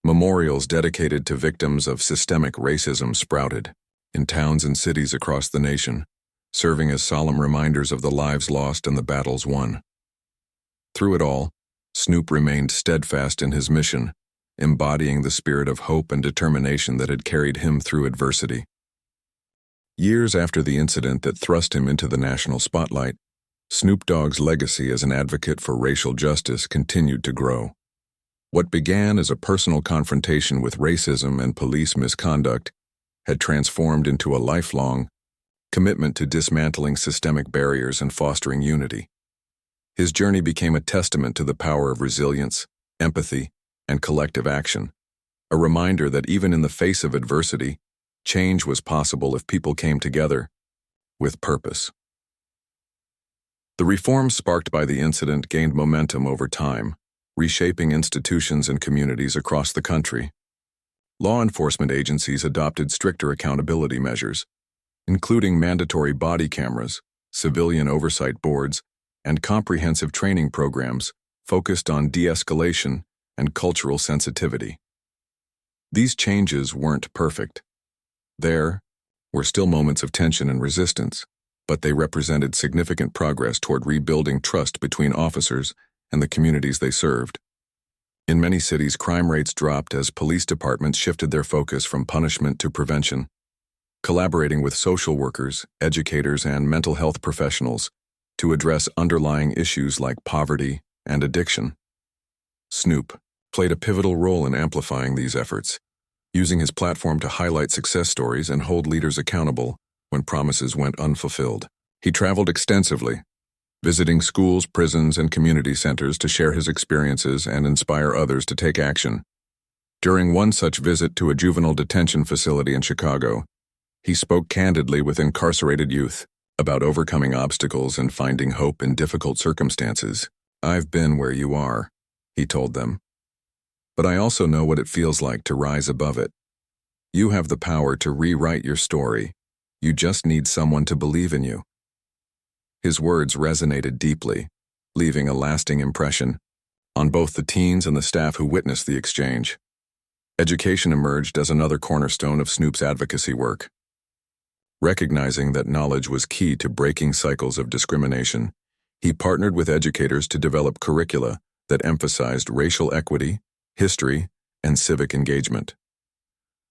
Memorials dedicated to victims of systemic racism sprouted in towns and cities across the nation, serving as solemn reminders of the lives lost and the battles won. Through it all, Snoop remained steadfast in his mission, embodying the spirit of hope and determination that had carried him through adversity. Years after the incident that thrust him into the national spotlight, Snoop Dogg's legacy as an advocate for racial justice continued to grow. What began as a personal confrontation with racism and police misconduct had transformed into a lifelong commitment to dismantling systemic barriers and fostering unity. His journey became a testament to the power of resilience, empathy, and collective action, a reminder that even in the face of adversity, change was possible if people came together with purpose. The reforms sparked by the incident gained momentum over time, reshaping institutions and communities across the country. Law enforcement agencies adopted stricter accountability measures, including mandatory body cameras, civilian oversight boards, and comprehensive training programs focused on de-escalation and cultural sensitivity. These changes weren't perfect. There were still moments of tension and resistance, but they represented significant progress toward rebuilding trust between officers and the communities they served. In many cities, crime rates dropped as police departments shifted their focus from punishment to prevention, collaborating with social workers, educators, and mental health professionals to address underlying issues like poverty and addiction. Snoop played a pivotal role in amplifying these efforts, using his platform to highlight success stories and hold leaders accountable when promises went unfulfilled. He traveled extensively, visiting schools, prisons, and community centers to share his experiences and inspire others to take action. During one such visit to a juvenile detention facility in Chicago, he spoke candidly with incarcerated youth about overcoming obstacles and finding hope in difficult circumstances. "I've been where you are," he told them. "But I also know what it feels like to rise above it. You have the power to rewrite your story. You just need someone to believe in you." His words resonated deeply, leaving a lasting impression on both the teens and the staff who witnessed the exchange. Education emerged as another cornerstone of Snoop's advocacy work. Recognizing that knowledge was key to breaking cycles of discrimination, he partnered with educators to develop curricula that emphasized racial equity, history, and civic engagement.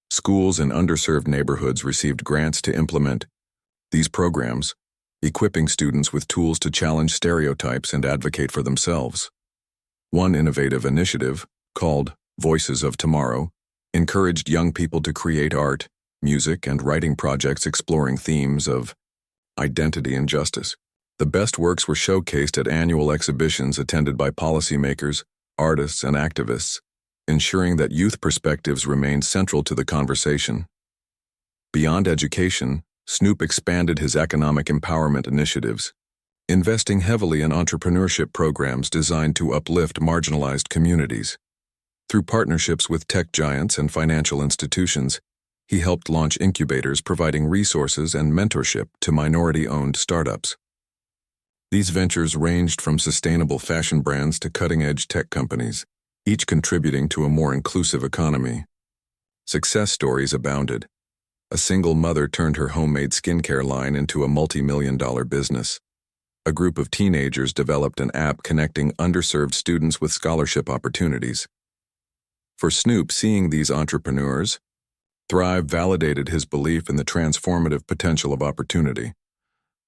Schools in underserved neighborhoods received grants to implement these programs, equipping students with tools to challenge stereotypes and advocate for themselves. One innovative initiative, called Voices of Tomorrow, encouraged young people to create art, music, and writing projects exploring themes of identity and justice. The best works were showcased at annual exhibitions attended by policymakers, artists, and activists, ensuring that youth perspectives remained central to the conversation. Beyond education, Snoop expanded his economic empowerment initiatives, investing heavily in entrepreneurship programs designed to uplift marginalized communities. Through partnerships with tech giants and financial institutions, he helped launch incubators providing resources and mentorship to minority-owned startups. These ventures ranged from sustainable fashion brands to cutting-edge tech companies, each contributing to a more inclusive economy. Success stories abounded. A single mother turned her homemade skincare line into a multi-million-dollar business. A group of teenagers developed an app connecting underserved students with scholarship opportunities. For Snoop, seeing these entrepreneurs thrive validated his belief in the transformative potential of opportunity.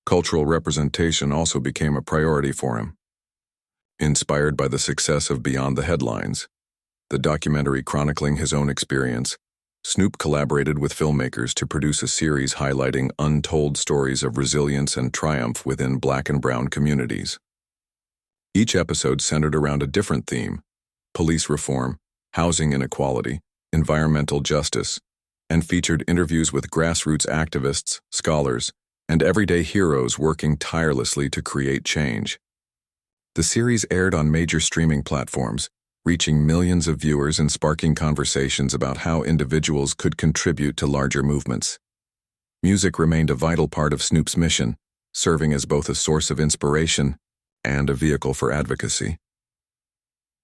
Cultural representation also became a priority for him. Inspired by the success of Beyond the Headlines, the documentary chronicling his own experience, Snoop collaborated with filmmakers to produce a series highlighting untold stories of resilience and triumph within Black and brown communities. Each episode centered around a different theme: police reform, housing inequality, environmental justice, and featured interviews with grassroots activists, scholars, and everyday heroes working tirelessly to create change. The series aired on major streaming platforms, reaching millions of viewers and sparking conversations about how individuals could contribute to larger movements. Music remained a vital part of Snoop's mission, serving as both a source of inspiration and a vehicle for advocacy.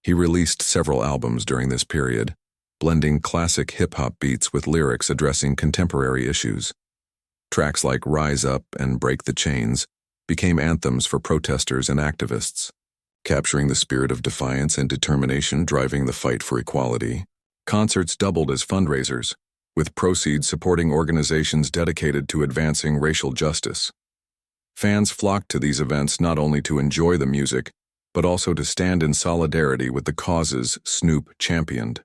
He released several albums during this period, blending classic hip-hop beats with lyrics addressing contemporary issues. Tracks like Rise Up and Break the Chains became anthems for protesters and activists, capturing the spirit of defiance and determination driving the fight for equality. Concerts doubled as fundraisers, with proceeds supporting organizations dedicated to advancing racial justice. Fans flocked to these events not only to enjoy the music, but also to stand in solidarity with the causes Snoop championed.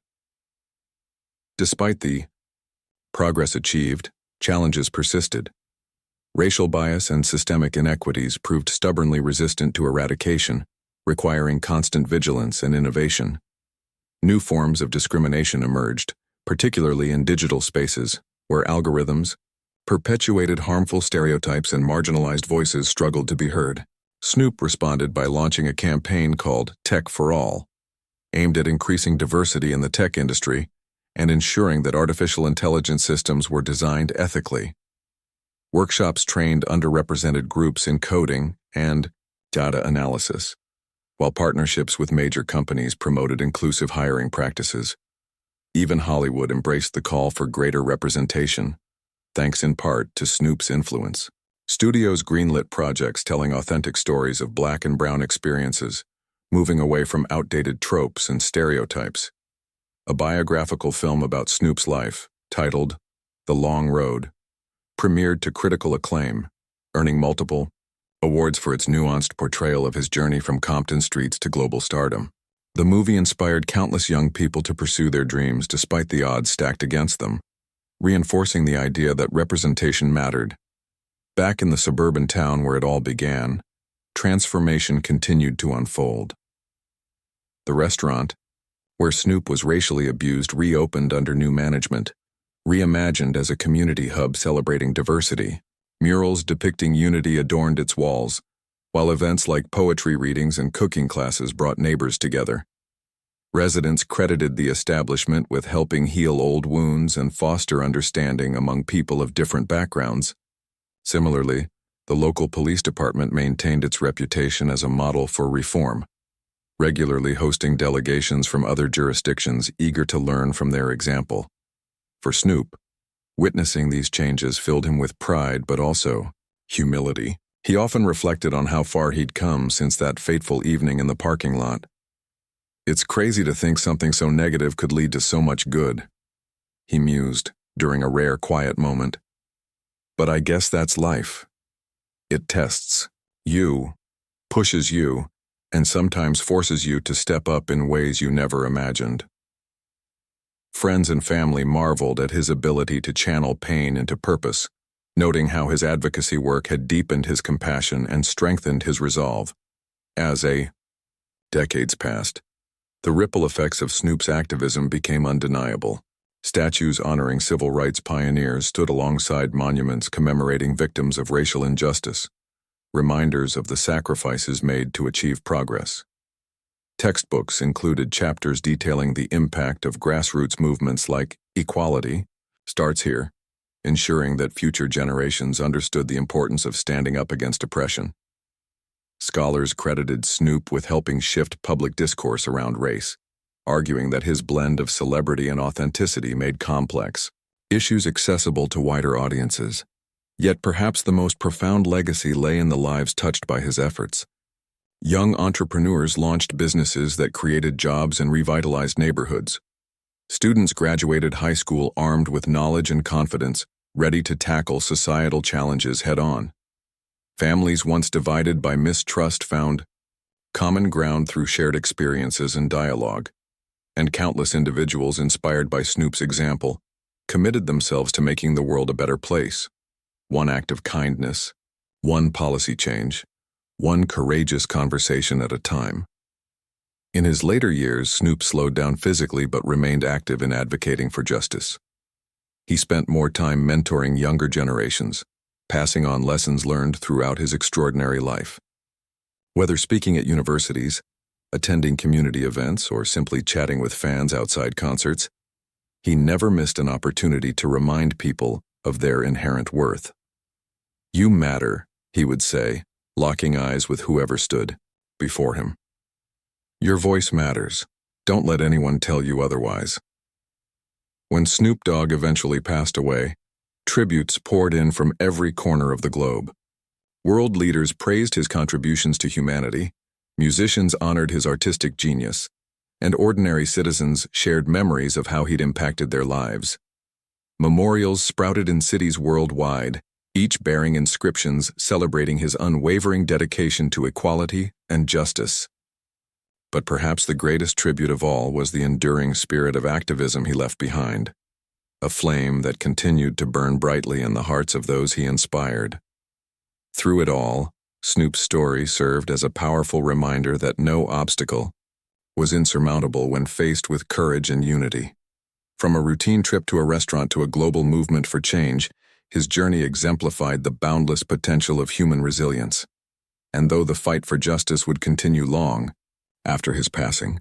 Despite the progress achieved, challenges persisted. Racial bias and systemic inequities proved stubbornly resistant to eradication, requiring constant vigilance and innovation. New forms of discrimination emerged, particularly in digital spaces, where algorithms perpetuated harmful stereotypes and marginalized voices struggled to be heard. Snoop responded by launching a campaign called Tech for All, aimed at increasing diversity in the tech industry and ensuring that artificial intelligence systems were designed ethically. Workshops trained underrepresented groups in coding and data analysis, while partnerships with major companies promoted inclusive hiring practices. Even Hollywood embraced the call for greater representation, thanks in part to Snoop's influence. Studios greenlit projects telling authentic stories of Black and brown experiences, moving away from outdated tropes and stereotypes. A biographical film about Snoop's life, titled The Long Road, premiered to critical acclaim, earning multiple awards for its nuanced portrayal of his journey from Compton streets to global stardom. The movie inspired countless young people to pursue their dreams despite the odds stacked against them, reinforcing the idea that representation mattered. Back in the suburban town where it all began, transformation continued to unfold. The restaurant, where Snoop was racially abused, reopened under new management, reimagined as a community hub celebrating diversity. Murals depicting unity adorned its walls, while events like poetry readings and cooking classes brought neighbors together. Residents credited the establishment with helping heal old wounds and foster understanding among people of different backgrounds. Similarly, the local police department maintained its reputation as a model for reform, regularly hosting delegations from other jurisdictions eager to learn from their example. For Snoop, witnessing these changes filled him with pride but also humility. He often reflected on how far he'd come since that fateful evening in the parking lot. "It's crazy to think something so negative could lead to so much good," he mused during a rare quiet moment. "But I guess that's life. It tests you, pushes you, and sometimes forces you to step up in ways you never imagined." Friends and family marveled at his ability to channel pain into purpose, noting how his advocacy work had deepened his compassion and strengthened his resolve. As decades passed, the ripple effects of Snoop's activism became undeniable. Statues honoring civil rights pioneers stood alongside monuments commemorating victims of racial injustice. reminders of the sacrifices made to achieve progress. Textbooks included chapters detailing the impact of grassroots movements like equality starts here, ensuring that future generations understood the importance of standing up against oppression. Scholars credited Snoop with helping shift public discourse around race, arguing that his blend of celebrity and authenticity made complex issues accessible to wider audiences. Yet perhaps the most profound legacy lay in the lives touched by his efforts. Young entrepreneurs launched businesses that created jobs and revitalized neighborhoods. Students graduated high school armed with knowledge and confidence, ready to tackle societal challenges head-on. Families once divided by mistrust found common ground through shared experiences and dialogue. And countless individuals inspired by Snoop's example committed themselves to making the world a better place. One act of kindness, one policy change, one courageous conversation at a time. In his later years, Snoop slowed down physically but remained active in advocating for justice. He spent more time mentoring younger generations, passing on lessons learned throughout his extraordinary life. Whether speaking at universities, attending community events, or simply chatting with fans outside concerts, he never missed an opportunity to remind people of their inherent worth. "You matter," he would say, locking eyes with whoever stood before him. "Your voice matters. Don't let anyone tell you otherwise." When Snoop Dogg eventually passed away, tributes poured in from every corner of the globe. World leaders praised his contributions to humanity, musicians honored his artistic genius, and ordinary citizens shared memories of how he'd impacted their lives. Memorials sprouted in cities worldwide, each bearing inscriptions celebrating his unwavering dedication to equality and justice. But perhaps the greatest tribute of all was the enduring spirit of activism he left behind, a flame that continued to burn brightly in the hearts of those he inspired. Through it all, Snoop's story served as a powerful reminder that no obstacle was insurmountable when faced with courage and unity. From a routine trip to a restaurant to a global movement for change, his journey exemplified the boundless potential of human resilience. And though the fight for justice would continue long after his passing,